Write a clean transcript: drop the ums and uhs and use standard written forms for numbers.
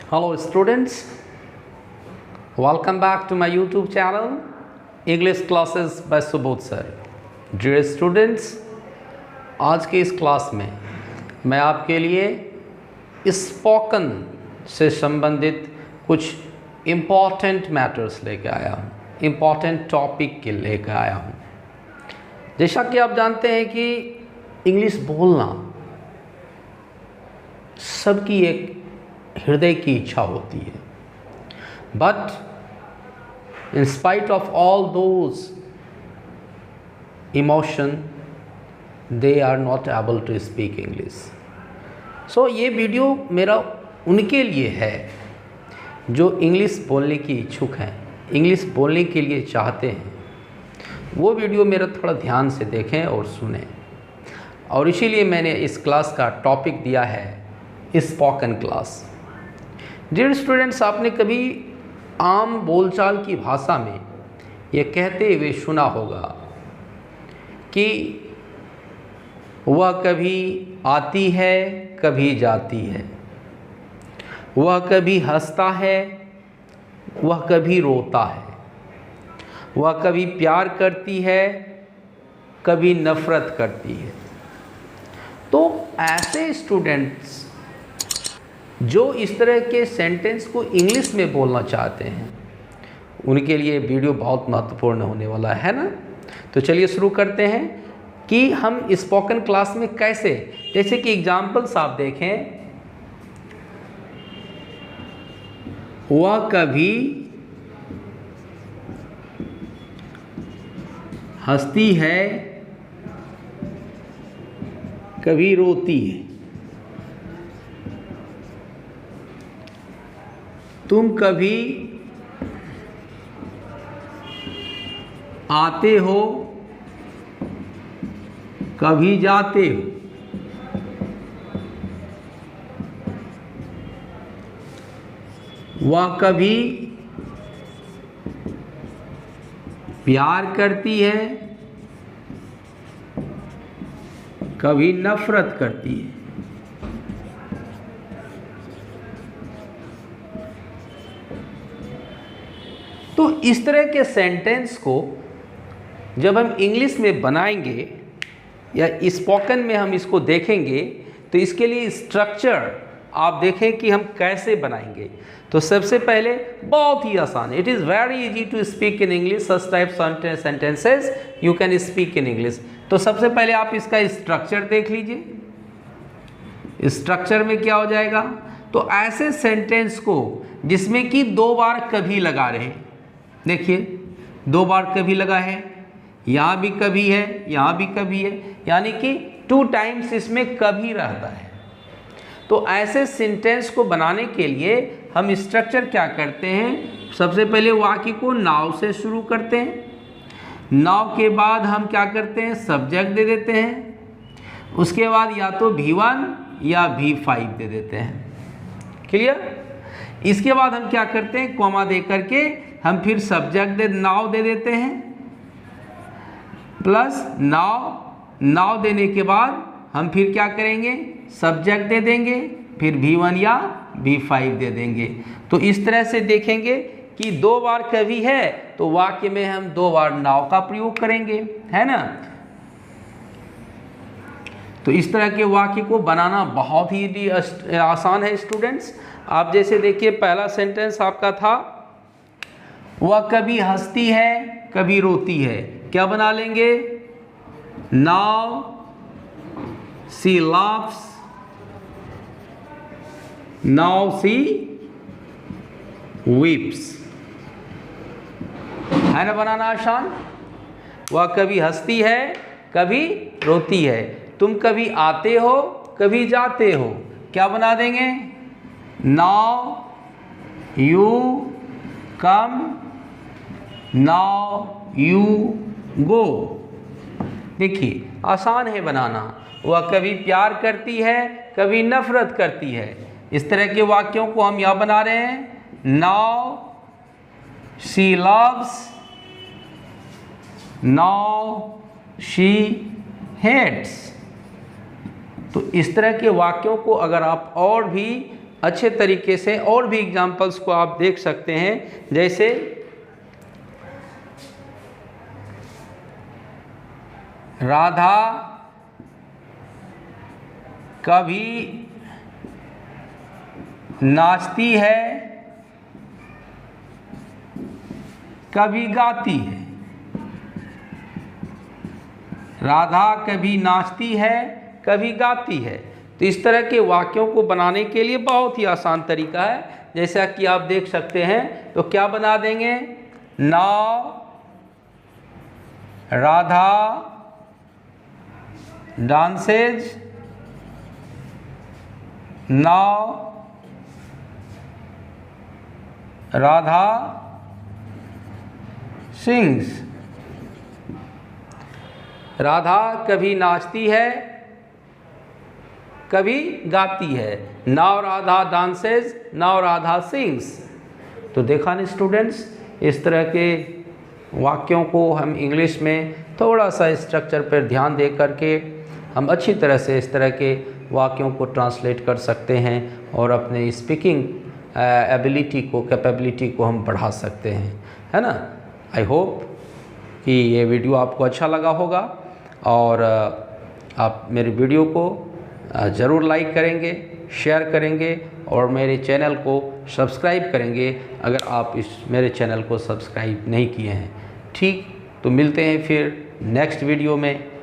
Hello students, welcome back to my YouTube channel English Classes by Subodh Sir. Dear students, आज के इस class में मैं आपके लिए स्पोकन से संबंधित कुछ इम्पॉर्टेंट मैटर्स लेकर आया हूँ, इम्पॉर्टेंट टॉपिक के लेकर आया हूँ। जैसा कि आप जानते हैं कि इंग्लिश बोलना सबकी एक हृदय की इच्छा होती है, but in spite of all those emotion they are not able to speak English. So ये वीडियो मेरा उनके लिए है जो इंग्लिश बोलने की इच्छुक हैं, इंग्लिश बोलने के लिए चाहते हैं। वो वीडियो मेरा थोड़ा ध्यान से देखें और सुनें, और इसीलिए मैंने इस क्लास का टॉपिक दिया है स्पोकन क्लास। डियर स्टूडेंट्स, आपने कभी आम बोलचाल की भाषा में ये कहते हुए सुना होगा कि वह कभी आती है कभी जाती है, वह कभी हंसता है वह कभी रोता है, वह कभी प्यार करती है कभी नफरत करती है। तो ऐसे स्टूडेंट्स जो इस तरह के सेंटेंस को इंग्लिश में बोलना चाहते हैं, उनके लिए वीडियो बहुत महत्वपूर्ण होने वाला है ना। तो चलिए शुरू करते हैं कि हम स्पोकन क्लास में कैसे, जैसे कि एग्जाम्पल्स आप देखें, वह कभी हंसती है कभी रोती है, तुम कभी आते हो कभी जाते हो, वह कभी प्यार करती है कभी नफरत करती है। तो इस तरह के सेंटेंस को जब हम इंग्लिश में बनाएंगे या स्पोकन में हम इसको देखेंगे, तो इसके लिए स्ट्रक्चर आप देखें कि हम कैसे बनाएंगे। तो सबसे पहले बहुत ही आसान, it is very easy to speak in English, such type sentences you can speak in English. तो सबसे पहले आप इसका स्ट्रक्चर देख लीजिए। स्ट्रक्चर में क्या हो जाएगा, तो ऐसे सेंटेंस को जिसमें कि दो बार कभी लगा रहे, देखिए दो बार कभी लगा है, यहाँ भी कभी है यहाँ भी कभी है, यानी कि 2 टाइम्स इसमें कभी रहता है। तो ऐसे सेंटेंस को बनाने के लिए हम स्ट्रक्चर क्या करते हैं, सबसे पहले वाक्य को नाउ से शुरू करते हैं। नाउ के बाद हम क्या करते हैं, सब्जेक्ट दे देते हैं, उसके बाद या तो V1 या V5 दे देते हैं। क्लियर। इसके बाद हम क्या करते हैं, कॉमा दे करके हम फिर सब्जेक्ट नाउ दे देते हैं, प्लस नाउ देने के बाद हम फिर क्या करेंगे, सब्जेक्ट दे देंगे, फिर V1 या V5 दे देंगे। तो इस तरह से देखेंगे कि 2 बार कभी है तो वाक्य में हम 2 बार नाउ का प्रयोग करेंगे, है ना। तो इस तरह के वाक्य को बनाना बहुत ही आसान है स्टूडेंट्स। आप जैसे देखिए, पहला सेंटेंस आपका था, वह कभी हंसती है कभी रोती है, क्या बना लेंगे, now see laughs, now see weeps, है ना बनाना आसान। वह कभी हंसती है कभी रोती है, तुम कभी आते हो कभी जाते हो, क्या बना देंगे, now you come now you go. देखिए आसान है बनाना। वह कभी प्यार करती है कभी नफरत करती है, इस तरह के वाक्यों को हम यहाँ बना रहे हैं, now she loves now she hates. तो इस तरह के वाक्यों को अगर आप और भी अच्छे तरीके से और भी एग्जाम्पल्स को आप देख सकते हैं। जैसे राधा कभी नाचती है, कभी गाती है। राधा कभी नाचती है, कभी गाती है। तो इस तरह के वाक्यों को बनाने के लिए बहुत ही आसान तरीका है। जैसा कि आप देख सकते हैं, तो क्या बना देंगे? Now Radha dances, now Radha sings. Radha कभी नाचती है, कभी गाती है। Now Radha dances, now Radha sings. तो देखा नहीं स्टूडेंट्स, इस तरह के वाक्यों को हम इंग्लिश में थोड़ा सा स्ट्रक्चर पर ध्यान दे करके हम अच्छी तरह से इस तरह के वाक्यों को ट्रांसलेट कर सकते हैं और अपने स्पीकिंग एबिलिटी को, कैपेबिलिटी को हम बढ़ा सकते हैं, है ना। आई होप कि ये वीडियो आपको अच्छा लगा होगा और आप मेरे वीडियो को ज़रूर लाइक करेंगे, शेयर करेंगे और मेरे चैनल को सब्सक्राइब करेंगे अगर आप मेरे चैनल को सब्सक्राइब नहीं किए हैं। ठीक, तो मिलते हैं फिर नेक्स्ट वीडियो में।